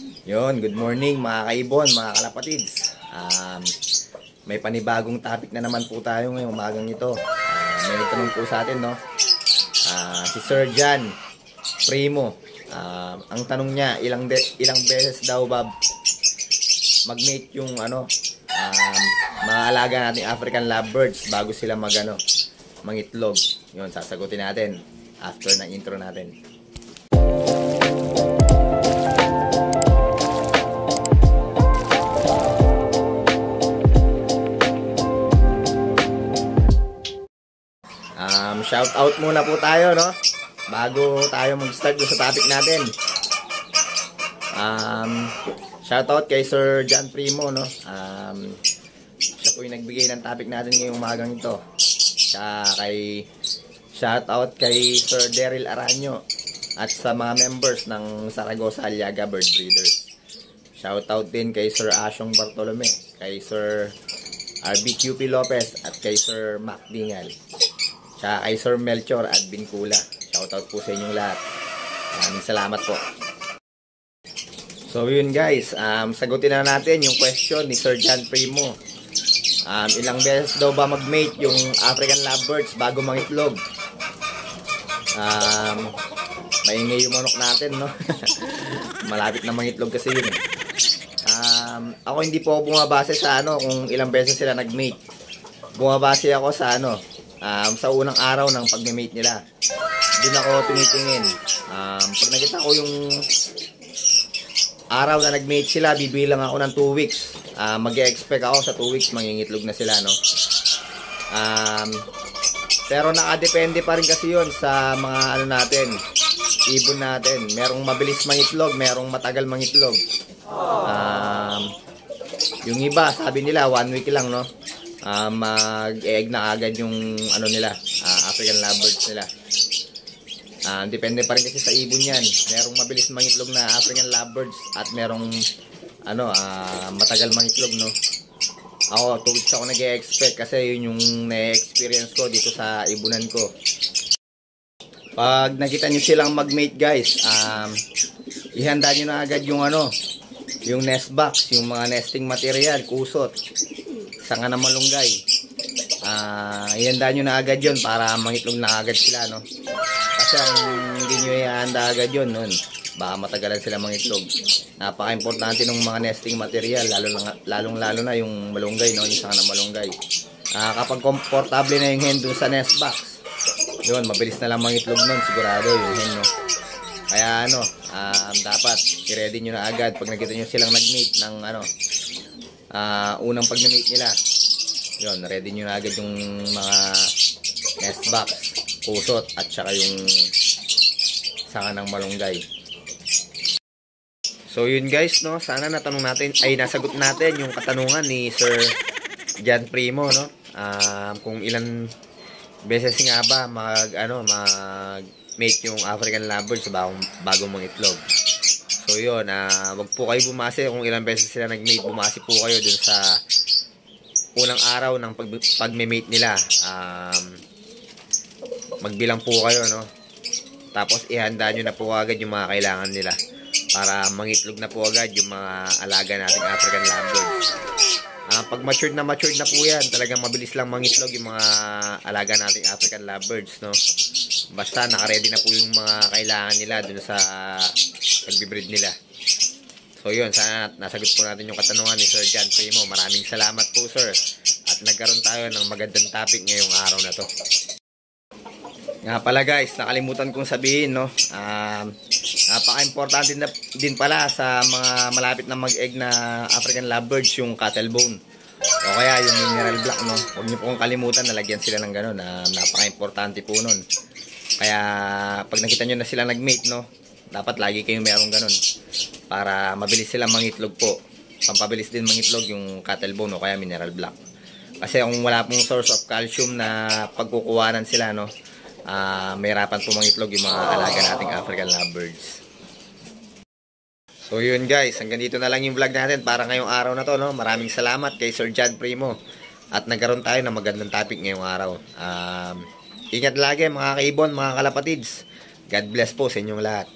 Yon, good morning mga kaibon, mga kalapatids. May panibagong topic na naman po tayo ngayong umagang ito. May nagtanong po sa atin, no? Si Sir John Primo. Ang tanong niya, ilang beses daw ba mag-mate yung mga alaga nating African lovebirds bago sila mangitlog. Yun, sasagutin natin after ng intro natin. Shout out muna po tayo, no? Bago tayo mag-start sa topic natin. Shout out kay Sir John Primo, no? Siya po yung nagbigay ng topic natin ngayong umagang ito. Shout out kay Sir Daryl Aranyo at sa mga members ng Saragosa Aliaga Bird Breeders. Shout out din kay Sir Asyong Bartolome, kay Sir RBQP Lopez at kay Sir Mac Dingal. Tsaka kay Sir Melchor at Bincula. Shoutout po sa inyong lahat. Maraming salamat po. So yun guys, sagutin na natin yung question ni Sir John Primo. Ilang beses daw ba mag-mate yung African lovebirds bago mangitlog? Maingay yung manok natin, no? Malapit na mangitlog kasi yun. Ako hindi po ako bumabase sa kung ilang beses sila nag-mate. Bumabase ako sa sa unang araw ng pag-mate nila. Doon ako tinitingin. Pag nakita ko yung araw na nag-mate sila, bibilang ako ng 2 weeks. Mag-expect ako sa 2 weeks mangingitlog na sila, no? Pero nakadepende pa rin kasi yun sa mga natin, ibon natin. Merong mabilis mangitlog, merong matagal mangitlog. Yung iba, sabi nila 1 week lang, no? Mag-egg na agad yung nila, African lovebirds nila. Depende pa rin kasi sa ibon yan. Merong mabilis mangitlog na African lovebirds at merong matagal mangitlog, no? Ako 2 weeks ako nag-expect kasi yun yung na-experience ko dito sa ibunan ko. Pag nakita nyo silang mag-mate guys, ihanda nyo na agad yung yung nest box, yung mga nesting material, kusot, sanga ng malunggay. Ihanda nyo na agad yun para mangitlog na agad sila, no? Kasi ang hindi nyo ihanda agad yun, nun, baka matagalan sila mangitlog. Napaka-importante ng mga nesting material, lalong-lalo na yung malunggay, no? Yung sanga ng malunggay. Kapag komportable na yung hen dun sa nest box, yun, mabilis na lang mangitlog nun, sigurado yung hen, no? Kaya dapat i-ready nyo na agad pag nakita nyo silang nag-mate ng unang pag-mate nila. Yun, ready nyo na agad yung mga nest box, pusot at saka yung sanga ng malunggay. So yun guys, no, sana nasagot natin yung katanungan ni Sir John Primo, no? Kung ilan beses nga ba mag-mate yung African lovebirds bago mangitlog. So yun, wag po kayo bumase kung ilang beses sila nag-mate. Bumase po kayo dun sa unang araw ng pag-mate nila. Magbilang po kayo, no? Tapos ihanda nyo na po agad yung mga kailangan nila para mangitlog na po agad yung mga alaga nating African lovebirds. Pag matured na po yan, talagang mabilis lang mangitlog yung mga alaga nating African lovebirds, no? Basta nakaredy na po yung mga kailangan nila dun sa pag-breed nila. So yun, sana nasagot po natin yung katanungan ni Sir John Primo. Maraming salamat po, sir. At nagkaroon tayo ng magandang topic ngayong araw na to. Nga pala guys, nakalimutan kong sabihin, no? Napaka-importante din pala sa mga malapit na mag-egg na African lovebirds yung cattle bone o kaya yung mineral block, no? Huwag niyo pong kalimutan na lagyan sila ng gano'n. Napaka-importante po nun. Kaya pag nakita nyo na sila nag-mate, no, dapat lagi kayong merong gano'n para mabilis sila mangitlog po. Pampabilis din mangitlog yung cattle bone o kaya mineral block. Kasi kung wala pong source of calcium na pagkukuhanan sila, no, mahirapan po mangitlog yung mga alaga nating African lovebirds. So yun guys, hanggang dito na lang yung vlog natin para ngayong araw na to, no. Maraming salamat kay Sir John Primo at nagkaroon tayo ng magandang topic ngayong araw. Ingat lagi mga kaibon, mga kalapatids. God bless po sa inyong lahat.